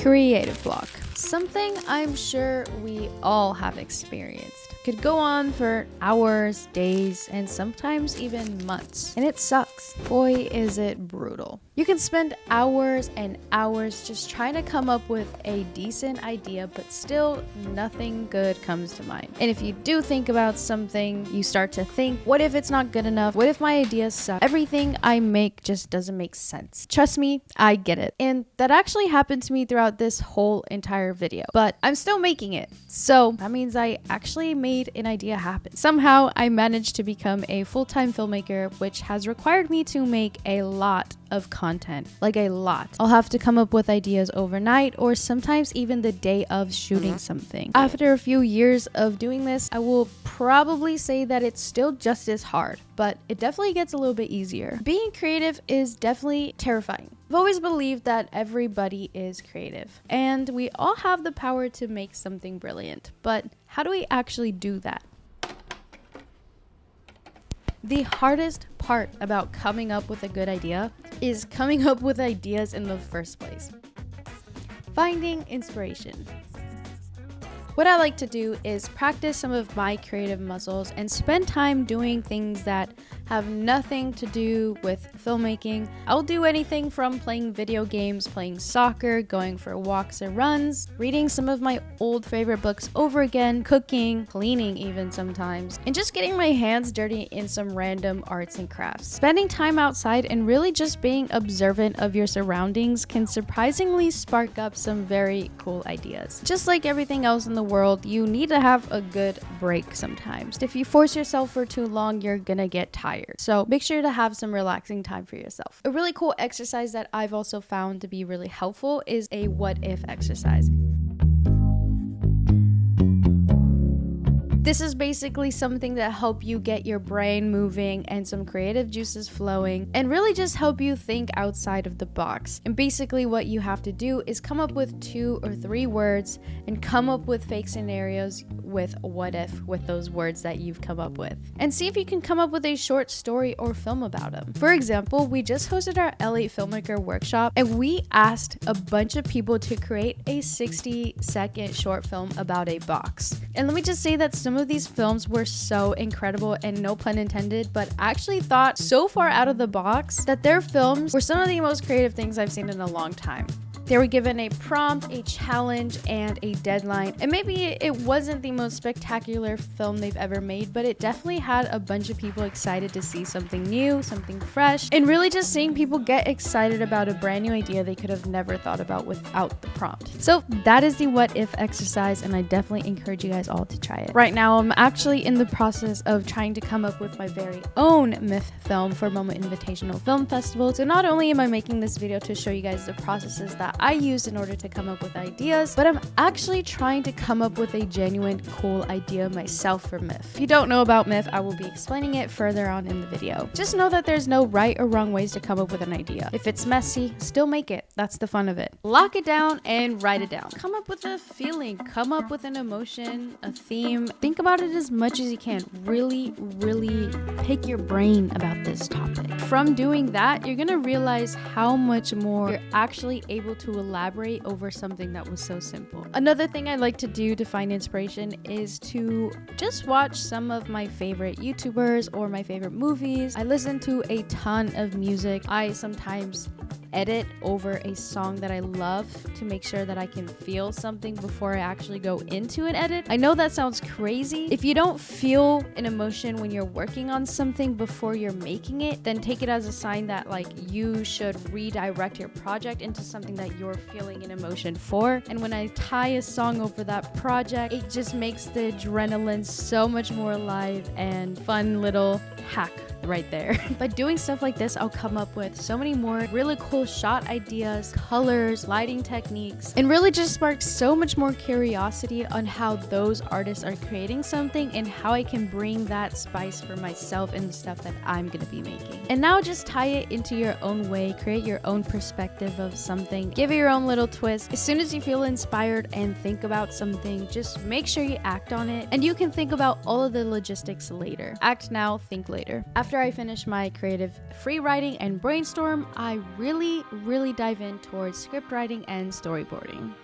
Creative block. Something I'm sure we all have experienced. Could go on for hours, days, and sometimes even months. And it sucks. Boy, is it brutal. You can spend hours and hours just trying to come up with a decent idea, but still nothing good comes to mind. And if you do think about something, you start to think, what if it's not good enough? What if my ideas suck? Everything I make just doesn't make sense. Trust me, I get it. And that actually happened to me throughout this whole entire video, but I'm still making it. So that means I actually made an idea happen. Somehow I managed to become a full-time filmmaker, which has required me to make a lot of content, like a lot. I'll have to come up with ideas overnight or sometimes even the day of shooting something. After a few years of doing this, I will probably say that it's still just as hard, but it definitely gets a little bit easier. Being creative is definitely terrifying. I've always believed that everybody is creative and we all have the power to make something brilliant, but how do we actually do that? The hardest part about coming up with a good idea is coming up with ideas in the first place. Finding inspiration. What I like to do is practice some of my creative muscles and spend time doing things that have nothing to do with filmmaking. I'll do anything from playing video games, playing soccer, going for walks or runs, reading some of my old favorite books over again, cooking, cleaning even sometimes, and just getting my hands dirty in some random arts and crafts. Spending time outside and really just being observant of your surroundings can surprisingly spark up some very cool ideas. Just like everything else in the world, you need to have a good break sometimes. If you force yourself for too long, you're gonna get tired. So make sure to have some relaxing time for yourself. A really cool exercise that I've also found to be really helpful is a what if exercise. This is basically something that help you get your brain moving and some creative juices flowing and really just help you think outside of the box. And basically what you have to do is come up with 2 or 3 words and come up with fake scenarios with what if with those words that you've come up with. And see if you can come up with a short story or film about them. For example, we just hosted our LA Filmmaker workshop and we asked a bunch of people to create a 60-second short film about a box. And let me just say that some of these films were so incredible and no pun intended, but actually thought so far out of the box that their films were some of the most creative things I've seen in a long time. They were given a prompt, a challenge, and a deadline. And maybe it wasn't the most spectacular film they've ever made, but it definitely had a bunch of people excited to see something new, something fresh, and really just seeing people get excited about a brand new idea they could have never thought about without the prompt. So that is the what if exercise, and I definitely encourage you guys all to try it. Right now, I'm actually in the process of trying to come up with my very own MIFF film for MoMA Invitational Film Festival. So not only am I making this video to show you guys the processes that I used in order to come up with ideas, but I'm actually trying to come up with a genuine cool idea myself for MIFF. If you don't know about MIFF, I will be explaining it further on in the video. Just know that there's no right or wrong ways to come up with an idea. If it's messy, still make it. That's the fun of it. Lock it down and write it down. Come up with a feeling, come up with an emotion, a theme. Think about it as much as you can. Really pick your brain about this topic. From doing that, you're gonna realize how much more you're actually able to elaborate over something that was so simple. Another thing I like to do to find inspiration is to just watch some of my favorite YouTubers or my favorite movies. I listen to a ton of music. I sometimes edit over a song that I love to make sure that I can feel something before I actually go into an edit. I know that sounds crazy. If you don't feel an emotion when you're working on something before you're making it, then take it as a sign that like you should redirect your project into something that you're feeling an emotion for. And when I tie a song over that project, it just makes the adrenaline so much more alive and fun little hack right there. By doing stuff like this, I'll come up with so many more really cool shot ideas, colors, lighting techniques, and really just sparks so much more curiosity on how those artists are creating something and how I can bring that spice for myself in the stuff that I'm gonna be making. And now just tie it into your own way, create your own perspective of something, give it your own little twist. As soon as you feel inspired and think about something, just make sure you act on it, and you can think about all of the logistics later. Act now, think later. After After I finish my creative free writing and brainstorm, I really dive in towards script writing and storyboarding.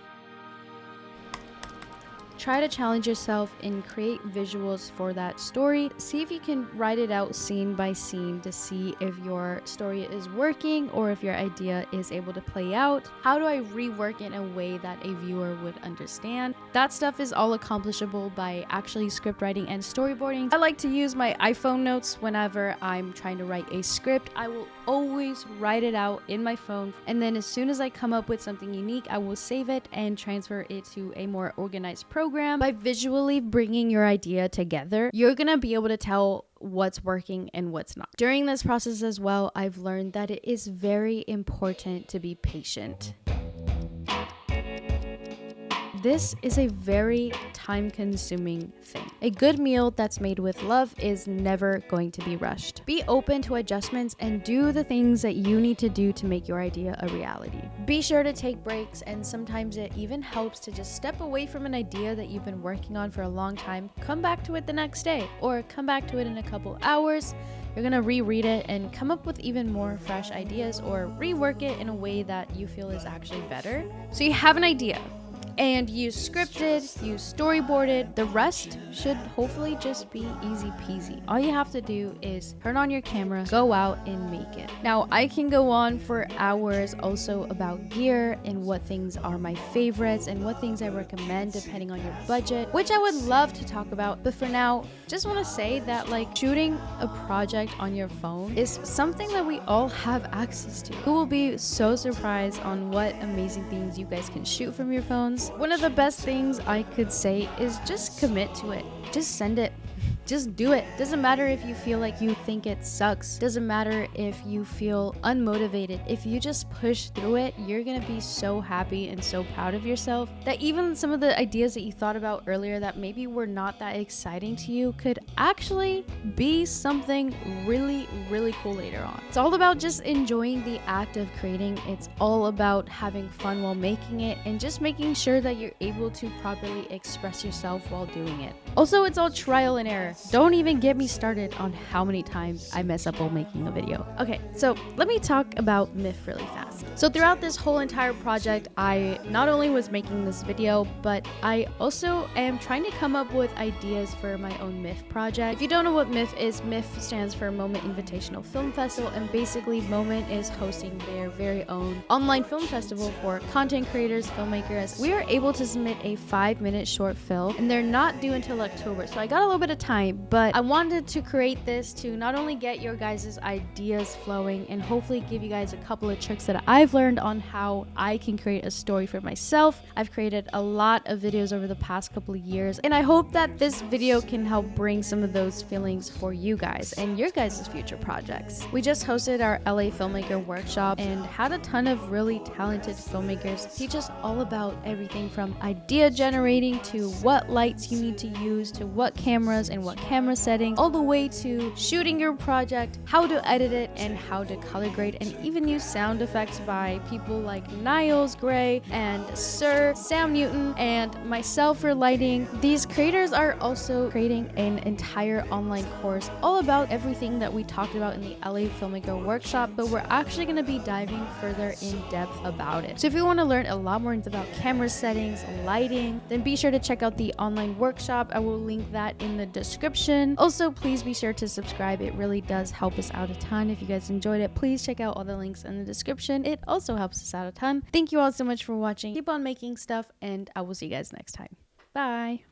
Try to challenge yourself and create visuals for that story. See if you can write it out scene by scene to see if your story is working or if your idea is able to play out. How do I rework in a way that a viewer would understand? That stuff is all accomplishable by actually script writing and storyboarding. I like to use my iPhone notes whenever I'm trying to write a script. I will always write it out in my phone, and then as soon as I come up with something unique, I will save it and transfer it to a more organized program. By visually bringing your idea together, you're gonna be able to tell what's working and what's not. During this process as well, I've learned that it is very important to be patient. This is a very time-consuming thing. A good meal that's made with love is never going to be rushed. Be open to adjustments and do the things that you need to do to make your idea a reality. Be sure to take breaks, and sometimes it even helps to just step away from an idea that you've been working on for a long time, come back to it the next day, or come back to it in a couple hours. You're gonna reread it and come up with even more fresh ideas, or rework it in a way that you feel is actually better. So you have an idea, and you scripted, you storyboarded. The rest should hopefully just be easy peasy. All you have to do is turn on your camera, go out and make it. Now, I can go on for hours also about gear and what things are my favorites and what things I recommend depending on your budget, which I would love to talk about. But for now, just want to say that like shooting a project on your phone is something that we all have access to. You will be so surprised on what amazing things you guys can shoot from your phones. One of the best things I could say is just commit to it. Just send it. Just do it. Doesn't matter if you feel like you think it sucks. Doesn't matter if you feel unmotivated. If you just push through it, you're gonna be so happy and so proud of yourself that even some of the ideas that you thought about earlier that maybe were not that exciting to you could actually be something really cool later on. It's all about just enjoying the act of creating. It's all about having fun while making it and just making sure that you're able to properly express yourself while doing it. Also, it's all trial and error. Don't even get me started on how many times I mess up while making a video. Okay, so let me talk about MIFF really fast. So throughout this whole entire project, I not only was making this video, but I also am trying to come up with ideas for my own MIFF project. If you don't know what MIFF is, MIFF stands for Moment Invitational Film Festival, and basically Moment is hosting their very own online film festival for content creators, filmmakers. We are able to submit a 5-minute short film, and they're not due until October, so I got a little bit of time, but I wanted to create this to not only get your guys' ideas flowing and hopefully give you guys a couple of tricks that I've learned on how I can create a story for myself. I've created a lot of videos over the past couple of years, and I hope that this video can help bring some of those feelings for you guys and your guys' future projects. We just hosted our LA filmmaker workshop and had a ton of really talented filmmakers teach us all about everything from idea generating to what lights you need to use to what cameras and what camera settings, all the way to shooting your project, how to edit it, and how to color grade, and even use sound effects by people like Niles Gray and Sir Sam Newton and myself for lighting. These creators are also creating an entire online course all about everything that we talked about in the LA Filmmaker Workshop, but we're actually going to be diving further in depth about it. So if you want to learn a lot more about camera settings, lighting, then be sure to check out the online workshop. I will link that in the description. Also, please be sure to subscribe. It really does help us out a ton. If you guys enjoyed it, please check out all the links in the description. It also helps us out a ton. Thank you all so much for watching. Keep on making stuff, and I will see you guys next time. Bye.